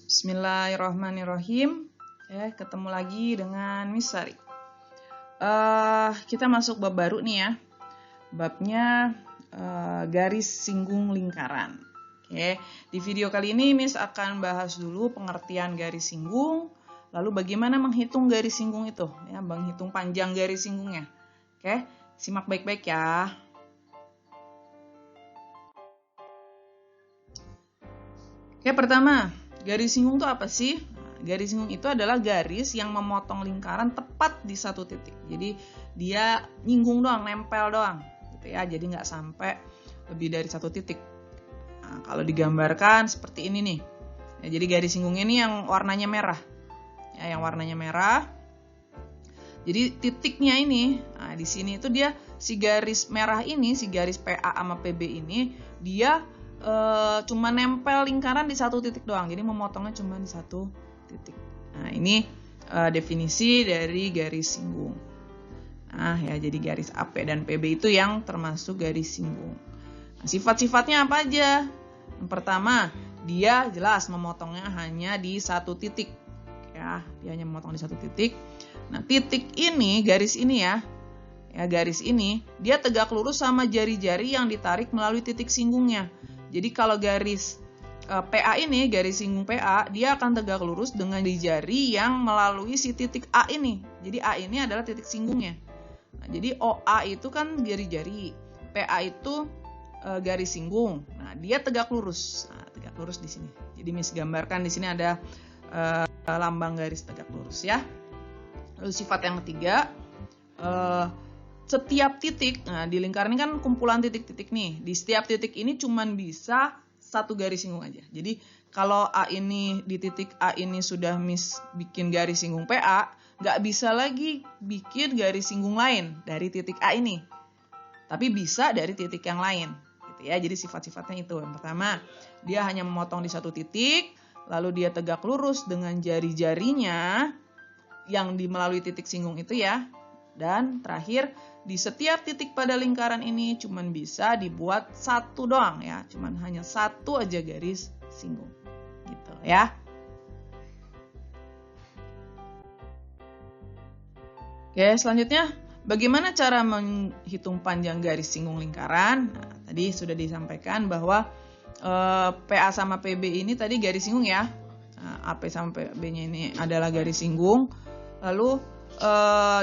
Bismillahirrahmanirrahim. Ketemu lagi dengan Miss Sari. Kita masuk bab baru nih ya. Babnya garis singgung lingkaran. Di video kali ini Miss akan bahas dulu pengertian garis singgung, lalu bagaimana menghitung garis singgung itu, ya, menghitung panjang garis singgungnya. Simak baik-baik ya. Pertama, garis singgung itu apa sih? Garis singgung itu adalah garis yang memotong lingkaran tepat di satu titik. Jadi dia nyinggung doang, nempel doang, gitu ya. Jadi nggak sampai lebih dari satu titik. Nah, kalau digambarkan seperti ini nih. Ya, jadi garis singgung ini yang warnanya merah. Ya, yang warnanya merah. Jadi titiknya ini, nah, di sini itu dia si garis merah ini, si garis PA sama PB ini, dia cuma nempel lingkaran di satu titik doang. Jadi memotongnya cuma di satu titik. Nah, ini definisi dari garis singgung. Nah, ya, jadi garis AP dan PB itu yang termasuk garis singgung. Nah, sifat-sifatnya apa aja? Yang pertama, dia jelas memotongnya hanya di satu titik. Ya, dia hanya memotong di satu titik. Nah, titik ini, garis ini ya, garis ini, dia tegak lurus sama jari-jari yang ditarik melalui titik singgungnya. Jadi kalau garis PA ini, garis singgung PA, dia akan tegak lurus dengan jari yang melalui si titik A ini. Jadi A ini adalah titik singgungnya. Nah, jadi OA itu kan jari-jari, PA itu garis singgung. Nah, dia tegak lurus. Nah, tegak lurus di sini. Jadi Miss gambarkan di sini ada lambang garis tegak lurus ya. Lalu sifat yang ketiga, setiap titik, nah di lingkaran ini kan kumpulan titik-titik nih. Di setiap titik ini cuman bisa satu garis singgung aja. Jadi kalau A ini di titik A ini sudah Miss bikin garis singgung PA, nggak bisa lagi bikin garis singgung lain dari titik A ini. Tapi bisa dari titik yang lain, gitu ya. Jadi sifat-sifatnya itu. Yang pertama, dia hanya memotong di satu titik, lalu dia tegak lurus dengan jari-jarinya yang melalui titik singgung itu ya. Dan terakhir, di setiap titik pada lingkaran ini cuman bisa dibuat satu doang ya, cuman hanya satu aja garis singgung, gitu ya. Selanjutnya, bagaimana cara menghitung panjang garis singgung lingkaran? Nah, tadi sudah disampaikan bahwa PA sama PB ini tadi garis singgung ya. Nah, AP sama PB-nya ini adalah garis singgung. Lalu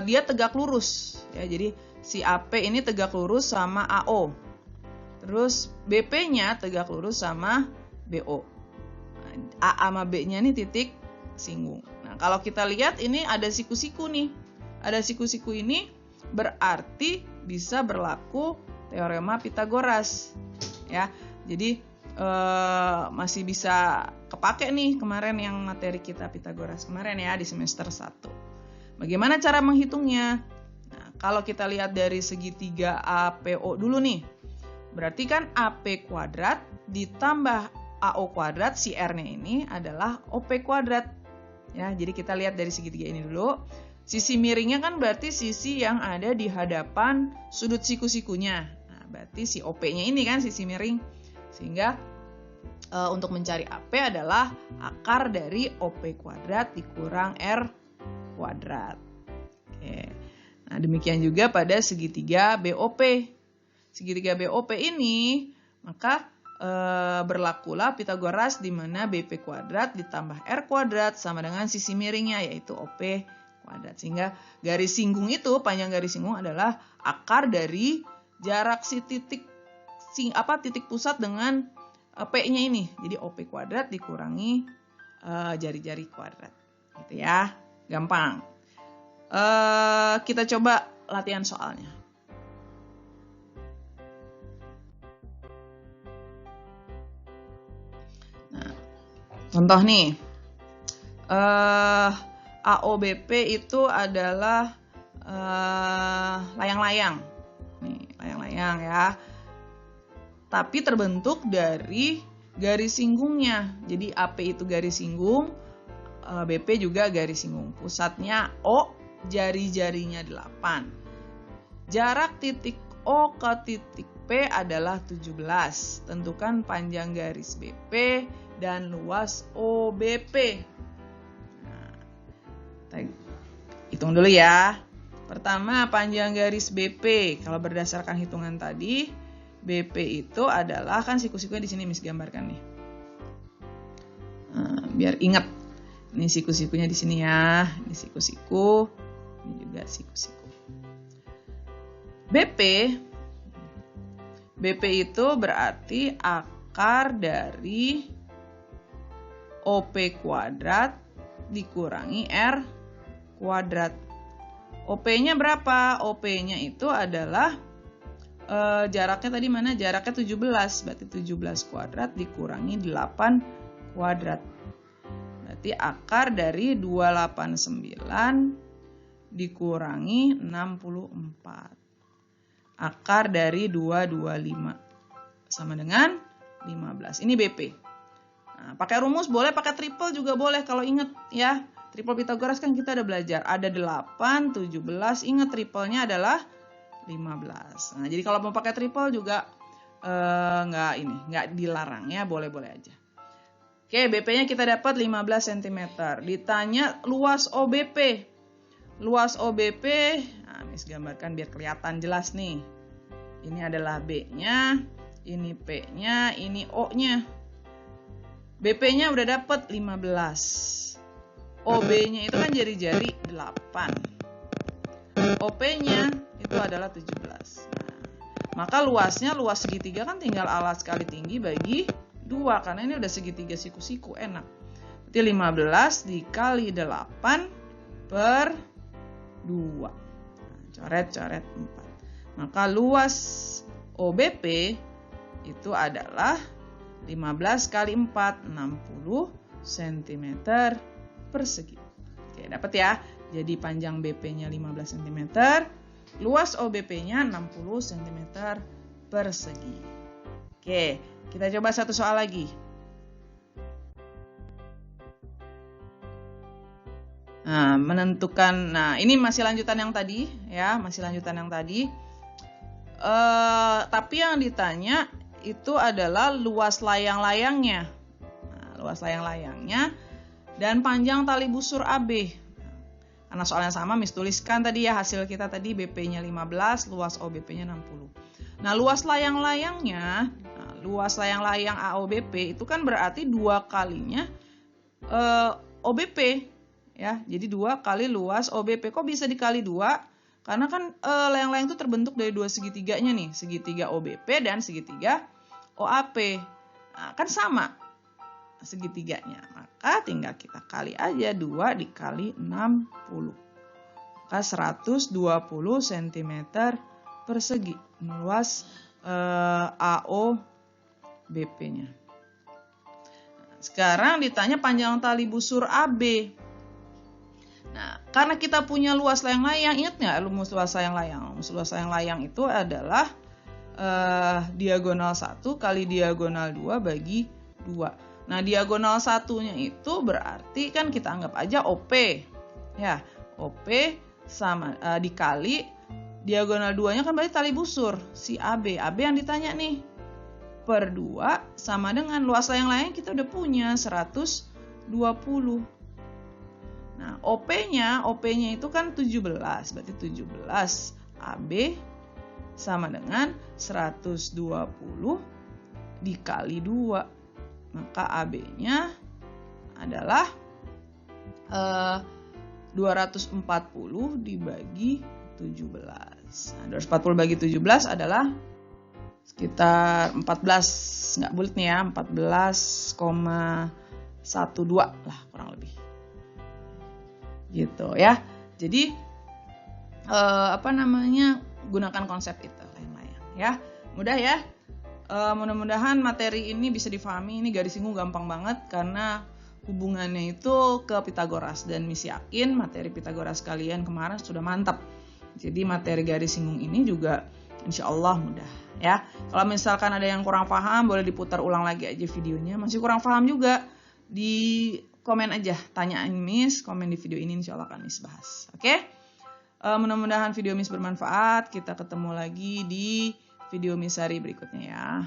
dia tegak lurus ya, jadi si AP ini tegak lurus sama AO, terus BP-nya tegak lurus sama BO. A sama B-nya ini titik singgung. Nah, kalau kita lihat ini ada siku-siku nih, ada siku-siku ini berarti bisa berlaku teorema Pythagoras ya. Jadi masih bisa kepake nih kemarin yang materi kita Pythagoras kemarin ya di semester 1. Bagaimana cara menghitungnya? Nah, kalau kita lihat dari segitiga APO dulu nih, berarti kan AP kuadrat ditambah AO kuadrat, si R-nya ini adalah OP kuadrat. Ya, jadi kita lihat dari segitiga ini dulu. Sisi miringnya kan berarti sisi yang ada di hadapan sudut siku-sikunya. Nah, berarti si OP-nya ini kan sisi miring. Sehingga untuk mencari AP adalah akar dari OP kuadrat dikurang R kuadrat. Oke. Nah, demikian juga pada segitiga BOP. Segitiga BOP ini maka berlakulah Pythagoras di mana BP kuadrat ditambah R kuadrat sama dengan sisi miringnya yaitu OP kuadrat. Sehingga garis singgung itu, panjang garis singgung adalah akar dari jarak si titik pusat dengan P-nya ini. Jadi OP kuadrat dikurangi jari-jari kuadrat. Gitu ya. Gampang. Kita coba latihan soalnya. Nah, contoh nih. AOBP itu adalah layang-layang. Nih, layang-layang ya. Tapi terbentuk dari garis singgungnya. Jadi AP itu garis singgung, BP juga garis singgung. Pusatnya O, jari-jarinya 8. Jarak titik O ke titik P adalah 17. Tentukan panjang garis BP dan luas OBP. Nah, kita hitung dulu ya. Pertama, panjang garis BP. Kalau berdasarkan hitungan tadi, BP itu adalah, kan siku-sikunya di sini Miss gambarkan nih. Nah, biar ingat, ini siku-sikunya di sini ya. Ini siku-siku, ini juga siku-siku. BP itu berarti akar dari OP kuadrat dikurangi R kuadrat. OP-nya berapa? OP-nya itu adalah jaraknya tadi mana? Jaraknya 17. Berarti 17 kuadrat dikurangi 8 kuadrat. Berarti akar dari 289 dikurangi 64. Akar dari 225 sama dengan 15. Ini BP. Nah, pakai rumus boleh, pakai triple juga boleh kalau ingat ya. Triple Pythagoras kan kita udah belajar. Ada 8, 17. Ingat triplenya adalah 15. Nah, jadi kalau mau pakai triple juga nggak dilarang ya, boleh-boleh aja. Oke, BP-nya kita dapat 15 cm. Ditanya luas OBP. Luas OBP, nah, Miss gambarkan biar kelihatan jelas nih. Ini adalah B-nya, ini P-nya, ini O-nya. BP-nya udah dapat 15. OB-nya itu kan jari-jari 8. OP-nya itu adalah 17. Nah, maka luasnya, luas segitiga kan tinggal alas kali tinggi bagi 2. Karena ini udah segitiga siku-siku, enak. Berarti 15 dikali 8 per 2. Nah, coret-coret 4. Maka luas OBP itu adalah 15 kali 4, 60 cm persegi. Oke, dapat ya. Jadi panjang BP-nya 15 cm, luas OBP-nya 60 cm persegi. Oke, kita coba satu soal lagi. Nah, menentukan, nah ini masih lanjutan yang tadi ya, masih lanjutan yang tadi. Tapi yang ditanya itu adalah luas layang-layangnya. Nah, luas layang-layangnya dan panjang tali busur AB. Karena soalnya sama, Miss tuliskan tadi ya hasil kita tadi BP-nya 15, luas OBP-nya 60. Nah, luas layang-layangnya, luas layang-layang AOBP itu kan berarti 2 kalinya OBP ya. Jadi 2 kali luas OBP. Kok bisa dikali 2? Karena kan layang-layang itu terbentuk dari 2 segitiganya nih, segitiga OBP dan segitiga OAP. Nah, kan sama segitiganya, maka tinggal kita kali aja 2 dikali 60, maka 120 cm persegi luas AOBP-nya. Sekarang ditanya panjang tali busur AB. Nah, karena kita punya luas layang-layang, ingat nggak rumus luas layang-layang? Rumus luas layang-layang itu adalah diagonal 1 kali diagonal 2 bagi 2. Nah, diagonal satunya itu berarti kan kita anggap aja OP. Ya, OP sama dikali diagonal 2-nya kan berarti tali busur si AB. AB yang ditanya nih. Per 2 sama dengan luas layang-layang kita udah punya 120. Nah, OP-nya itu kan 17. Berarti 17 AB sama dengan 120 dikali 2. Maka AB-nya adalah 240 dibagi 17. Nah, 240 bagi 17 adalah sekitar 14, nggak bulat nih ya, 14,12 lah kurang lebih. Gitu ya. Jadi gunakan konsep itu layang-layang ya. Mudah ya. Mudah-mudahan materi ini bisa difahami. Ini garis singgung gampang banget karena hubungannya itu ke Pythagoras, dan Miss yakin materi Pythagoras kalian kemarin sudah mantap. Jadi materi garis singgung ini juga insya Allah mudah ya. Kalau misalkan ada yang kurang paham, boleh diputar ulang lagi aja videonya. Masih kurang paham juga, di komen aja, tanyain Miss, komen di video ini, insya Allah akan Miss bahas. Oke? Mudah-mudahan video Miss bermanfaat. Kita ketemu lagi di video Miss hari berikutnya ya.